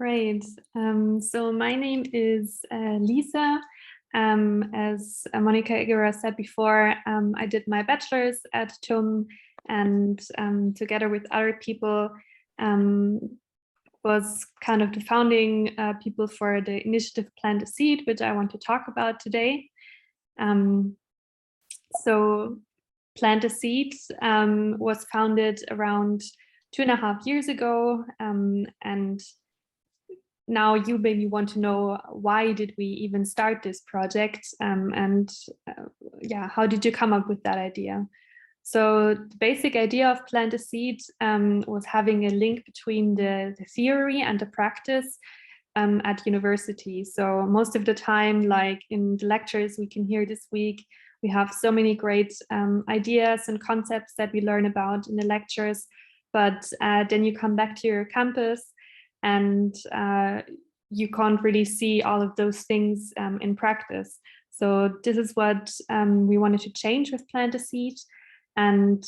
Great. So my name is Lisa. As Monica Igura said before, I did my bachelor's at TUM and together with other people was kind of the founding people for the initiative Plant a Seed, which I want to talk about today. So Plant a Seed was founded around 2.5 years ago, and now you maybe want to know why did we even start this project, how did you come up with that idea? So the basic idea of Plant a Seed was having a link between the theory and the practice at university. So most of the time, like in the lectures we can hear this week, we have so many great ideas and concepts that we learn about in the lectures, but then you come back to your campus and you can't really see all of those things in practice. So this is what we wanted to change with Plant a Seed. And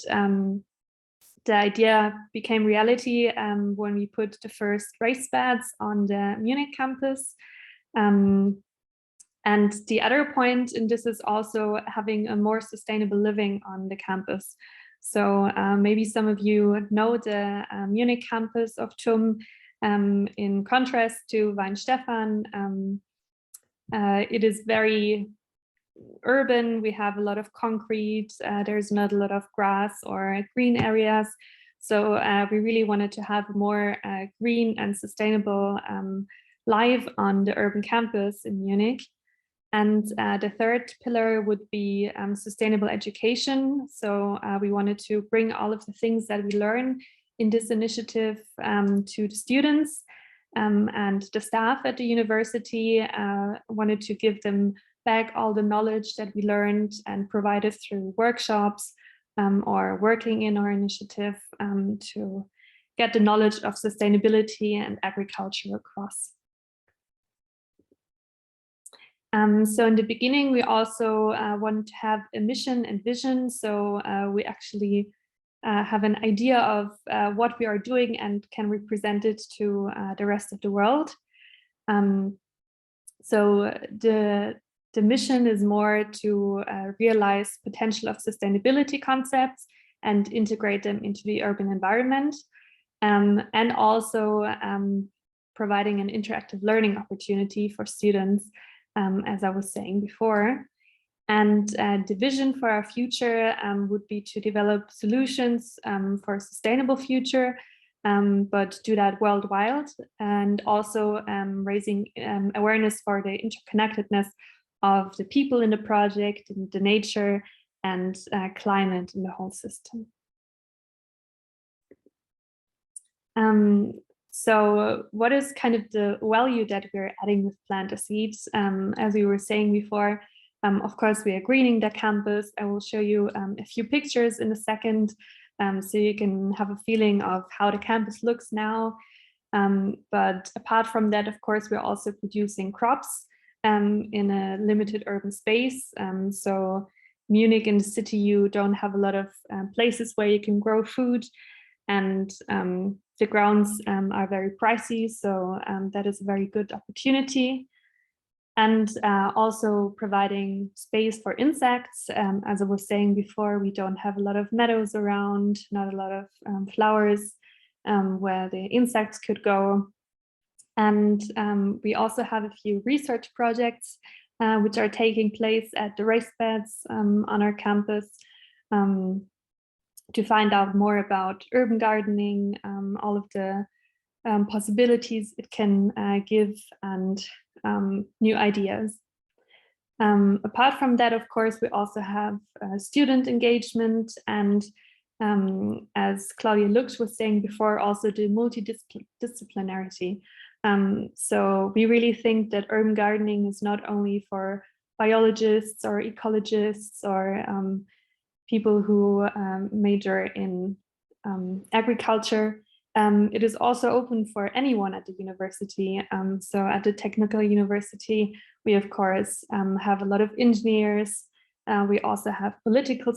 the idea became reality when we put the first raised beds on the Munich campus. And the other point in this is also having a more sustainable living on the campus. So maybe some of you know the Munich campus of TUM. In contrast to Weinstefan, it is very urban. We have a lot of concrete. There's not a lot of grass or green areas. So we really wanted to have more green and sustainable life on the urban campus in Munich. And the third pillar would be sustainable education. So we wanted to bring all of the things that we learn in this initiative to the students, and the staff at the university wanted to give them back all the knowledge that we learned and provided through workshops or working in our initiative to get the knowledge of sustainability and agriculture across. So in the beginning, we also wanted to have a mission and vision. So we actually have an idea of what we are doing and can represent it to the rest of the world. So the mission is more to realize potential of sustainability concepts and integrate them into the urban environment, and also providing an interactive learning opportunity for students, as I was saying before. And the vision for our future would be to develop solutions for a sustainable future, but do that worldwide, and also raising awareness for the interconnectedness of the people in the project, and the nature and climate in the whole system. So what is kind of the value that we're adding with Plant a Seed? As we were saying before, of course, we are greening the campus. I will show you a few pictures in a second, so you can have a feeling of how the campus looks now. But apart from that, of course, we're also producing crops in a limited urban space. So Munich in the city, you don't have a lot of places where you can grow food, and the grounds are very pricey. So that is a very good opportunity. And also providing space for insects. As I was saying before, we don't have a lot of meadows around, not a lot of flowers where the insects could go. And we also have a few research projects which are taking place at the raised beds on our campus to find out more about urban gardening, all of the possibilities it can give, and new ideas. Apart from that, of course, we also have student engagement, and as Claudia Lux was saying before, also the multidisciplinarity. So we really think that urban gardening is not only for biologists or ecologists or people who major in agriculture. It is also open for anyone at the university. So at the Technical University, we of course have a lot of engineers. We also have political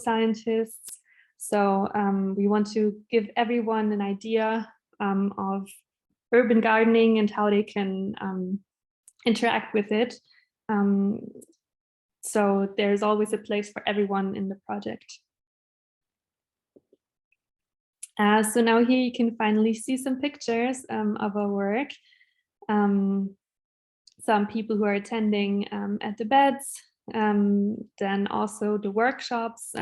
urban gardening and how they can interact with it. So there's always a place for everyone in the project. So now here you can finally see some pictures of our work. Some people who are attending at the beds, then also the workshops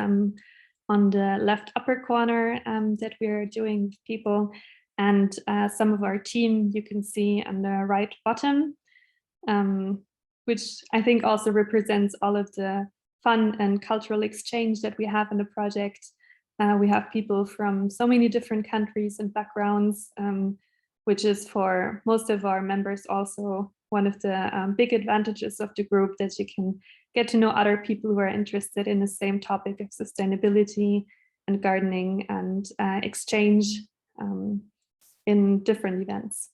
on the left upper corner that we're doing with people, and some of our team you can see on the right bottom, which I think also represents all of the fun and cultural exchange that we have in the project. We have people from so many different countries and backgrounds, which is for most of our members also one of the big advantages of the group, that you can get to know other people who are interested in the same topic of sustainability and gardening, and exchange in different events.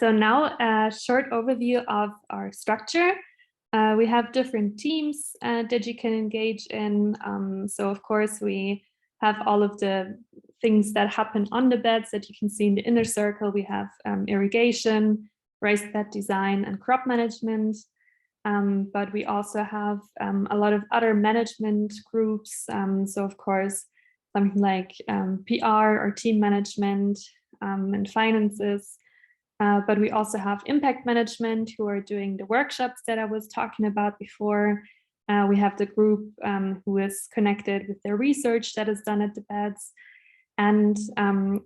So now a short overview of our structure. We have different teams that you can engage in. So of course we have all of the things that happen on the beds that you can see in the inner circle. We have irrigation, raised bed design, and crop management. But we also have a lot of other management groups. So of course, something like PR or team management and finances. But we also have impact management, who are doing the workshops that I was talking about before. We have the group who is connected with the research that is done at the beds, and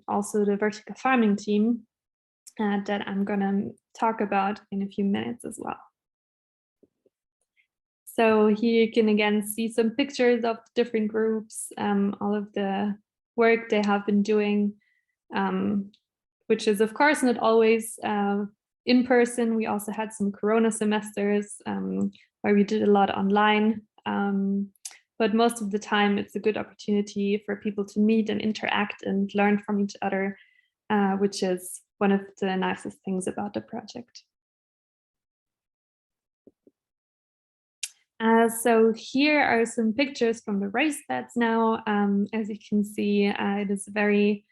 also the vertical farming team that I'm gonna talk about in a few minutes as well. So here you can again see some pictures of different groups, all of the work they have been doing, which is of course not always in person. We also had some Corona semesters where we did a lot online, but most of the time it's a good opportunity for people to meet and interact and learn from each other, which is one of the nicest things about the project. So here are some pictures from the raised beds now. As you can see, it is a very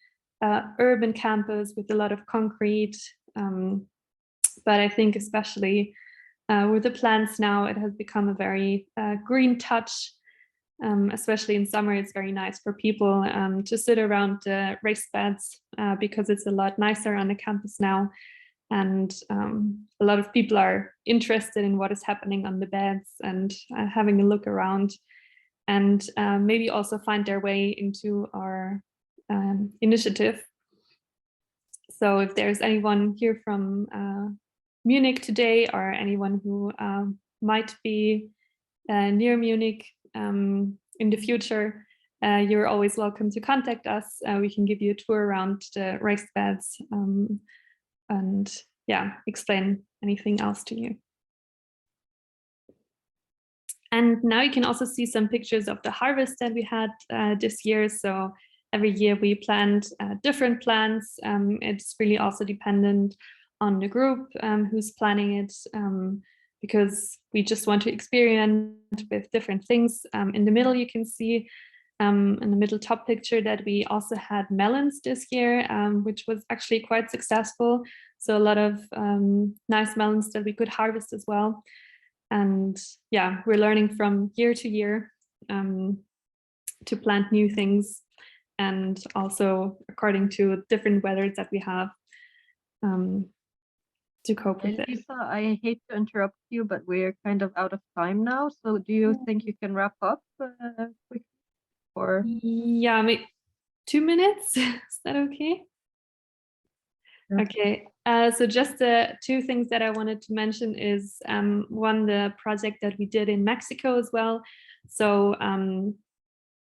urban campus with a lot of concrete, but I think especially with the plants now, it has become a very green touch. Especially in summer, it's very nice for people to sit around the raised beds because it's a lot nicer on the campus now. And a lot of people are interested in what is happening on the beds and having a look around, and maybe also find their way into our initiative. So if there's anyone here from Munich today, or anyone who might be near Munich in the future, you're always welcome to contact us. We can give you a tour around the raised beds and yeah, explain anything else to you. And now you can also see some pictures of the harvest that we had this year. So every year we plant different plants. It's really also dependent on the group who's planning it, because we just want to experiment with different things. In the middle, you can see in the middle top picture that we also had melons this year, which was actually quite successful. So a lot of nice melons that we could harvest as well. And yeah, we're learning from year to year to plant new things, and also according to different weathers that we have to cope with it. Lisa, I hate to interrupt you, but we're kind of out of time now. So do you think you can wrap up quickly? Or yeah, maybe 2 minutes. Is that okay? Yeah. Okay. So just the two things that I wanted to mention is one, the project that we did in Mexico as well. So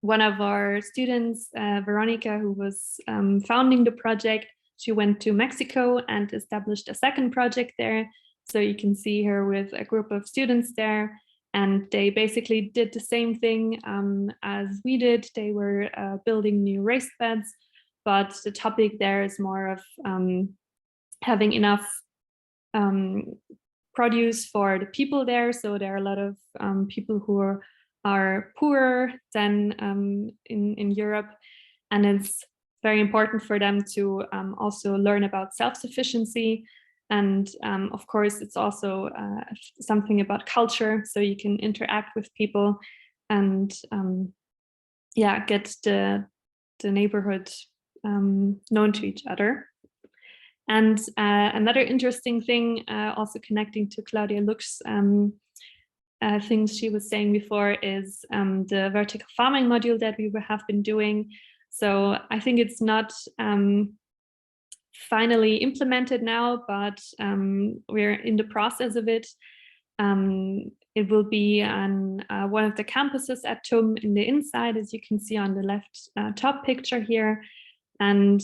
one of our students, Veronica, who was founding the project, she went to Mexico and established a second project there. So you can see her with a group of students there, and they basically did the same thing as we did. They were building new raised beds, but the topic there is more of having enough produce for the people there. So there are a lot of people who are poorer than in Europe, and it's very important for them to also learn about self-sufficiency. And of course, it's also something about culture, so you can interact with people and yeah, get the neighborhood known to each other. And another interesting thing, also connecting to Claudia Luch's things she was saying before, is the vertical farming module that we have been doing. So I think it's not finally implemented now, but we're in the process of it. It will be on one of the campuses at TUM in the inside, as you can see on the left top picture here. And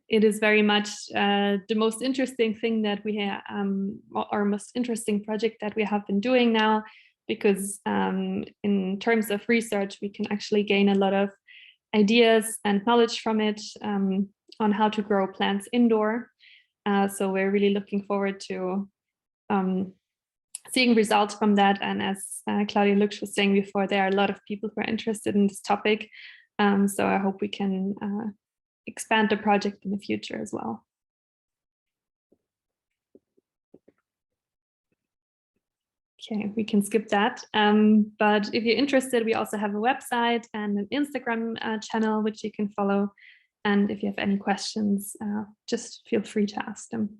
it is very much the most interesting thing that we have, our most interesting project that we have been doing now, because in terms of research, we can actually gain a lot of ideas and knowledge from it on how to grow plants indoor. So we're really looking forward to seeing results from that. And as Claudia Luch was saying before, there are a lot of people who are interested in this topic. So I hope we can expand the project in the future as well. Okay, we can skip that. But if you're interested, we also have a website and an Instagram channel, which you can follow. And if you have any questions, just feel free to ask them.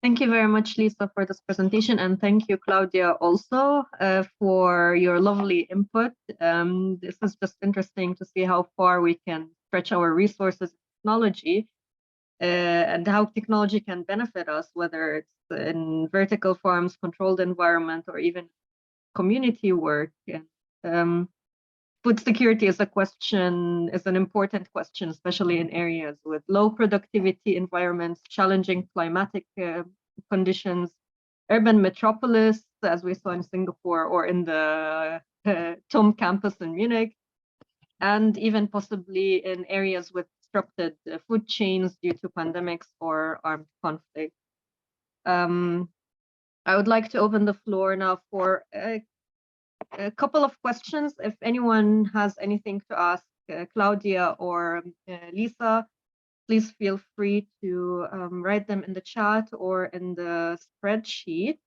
Thank you very much, Lisa, for this presentation. And thank you, Claudia, also for your lovely input. This is just interesting to see how far we can stretch our resources in technology and how technology can benefit us, whether it's in vertical farms, controlled environment, or even community work. Food security is an important question, especially in areas with low productivity environments, challenging climatic conditions, urban metropolis, as we saw in Singapore, or in the TUM campus in Munich, and even possibly in areas with disrupted food chains due to pandemics or armed conflict. I would like to open the floor now for a couple of questions. If anyone has anything to ask Claudia or Lisa, please feel free to write them in the chat or in the spreadsheet,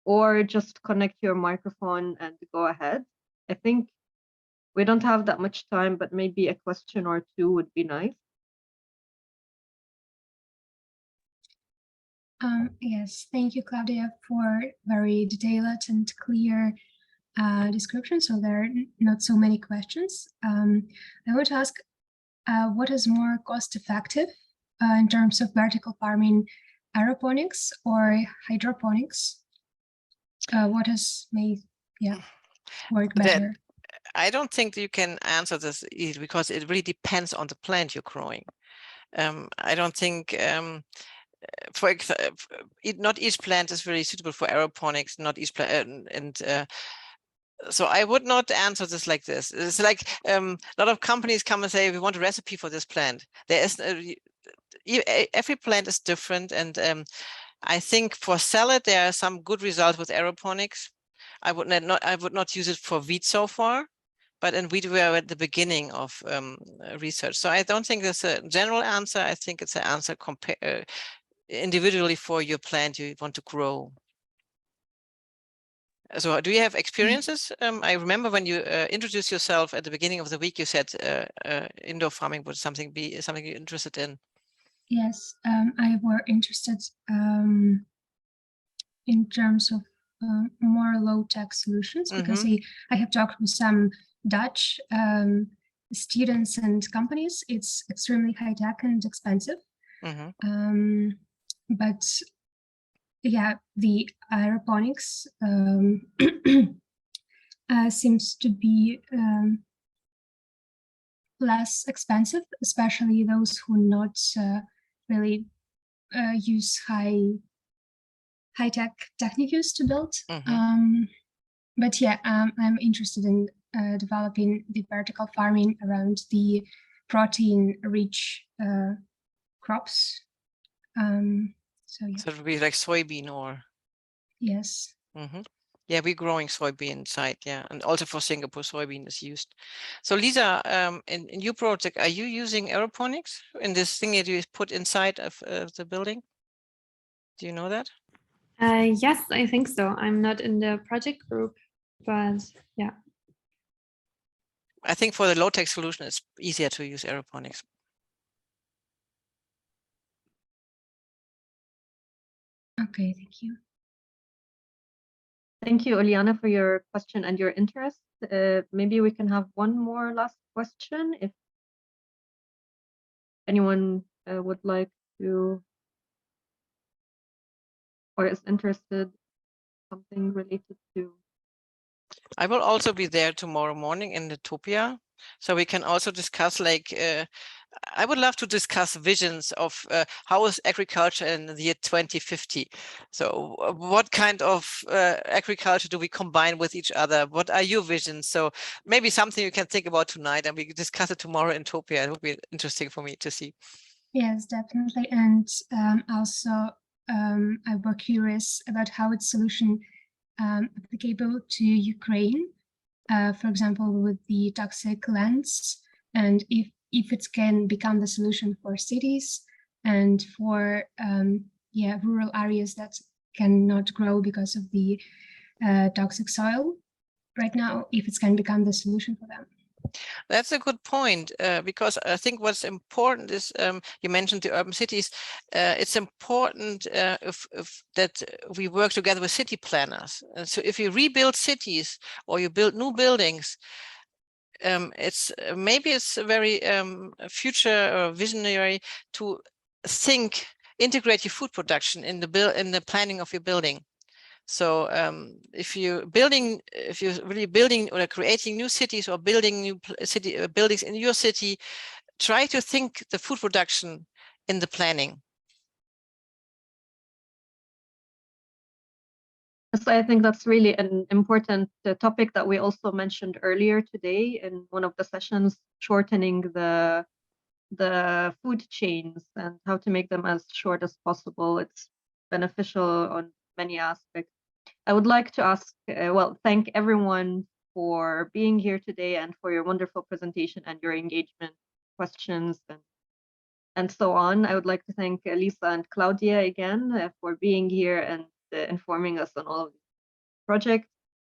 or just connect your microphone and go ahead. I think we don't have that much time, but maybe a question or two would be nice. Yes, thank you, Claudia, for very detailed and clear description. So there are not so many questions. I want to ask, what is more cost effective in terms of vertical farming, aeroponics or hydroponics? What is work better? I don't think you can answer this easily, because it really depends on the plant you're growing. I don't think, for example, not each plant is really suitable for aeroponics, not each plant, so I would not answer this like this. It's like a lot of companies come and say, we want a recipe for this plant. There is every plant is different, and I think for salad there are some good results with aeroponics. I would not use it for wheat so far, but in wheat we are at the beginning of research. So I don't think there's a general answer. I think it's an answer individually for your plant you want to grow. So do you have experiences? I remember when you introduced yourself at the beginning of the week, you said indoor farming would something you're interested in. Yes, I were interested in terms of more low-tech solutions, because I have talked with some Dutch students and companies. It's extremely high-tech and expensive. But yeah, the aeroponics seems to be less expensive, especially those who not really use high-tech techniques to build. But yeah, I'm interested in developing the vertical farming around the protein-rich crops. So yeah. So it would be like soybean or? Yes. Yeah, we're growing soybean side, yeah, and also for Singapore, soybean is used. So Lisa, in your project, are you using aeroponics in this thing that you put inside of the building? Do you know that? Yes, I think so. I'm not in the project group, but yeah. I think for the low-tech solution, it's easier to use aeroponics. Okay, thank you. Thank you, Oliana, for your question and your interest. Maybe we can have one more last question if anyone would like to or is interested, something related to. I will also be there tomorrow morning in Utopia, so we can also discuss, like, I would love to discuss visions of how is agriculture in the year 2050. So what kind of agriculture do we combine with each other? What are your visions? So maybe something you can think about tonight, and we can discuss it tomorrow in Utopia. It would be interesting for me to see. Yes, definitely. And also, I were curious about how its solution applicable to Ukraine, for example, with the toxic lands, and if it can become the solution for cities and for rural areas that cannot grow because of the toxic soil right now, if it can become the solution for them. That's a good point, because I think what's important is, you mentioned the urban cities. It's important if that we work together with city planners. And so if you rebuild cities or you build new buildings, it's maybe it's a very future or visionary to integrate your food production in the planning of your building. So if you're really building or creating new cities or building new buildings in your city, try to think the food production in the planning. So I think that's really an important topic that we also mentioned earlier today in one of the sessions, shortening the food chains and how to make them as short as possible. It's beneficial on many aspects. I would like to ask, thank everyone for being here today and for your wonderful presentation and your engagement, questions, and so on. I would like to thank Lisa and Claudia again for being here and informing us on all of these projects.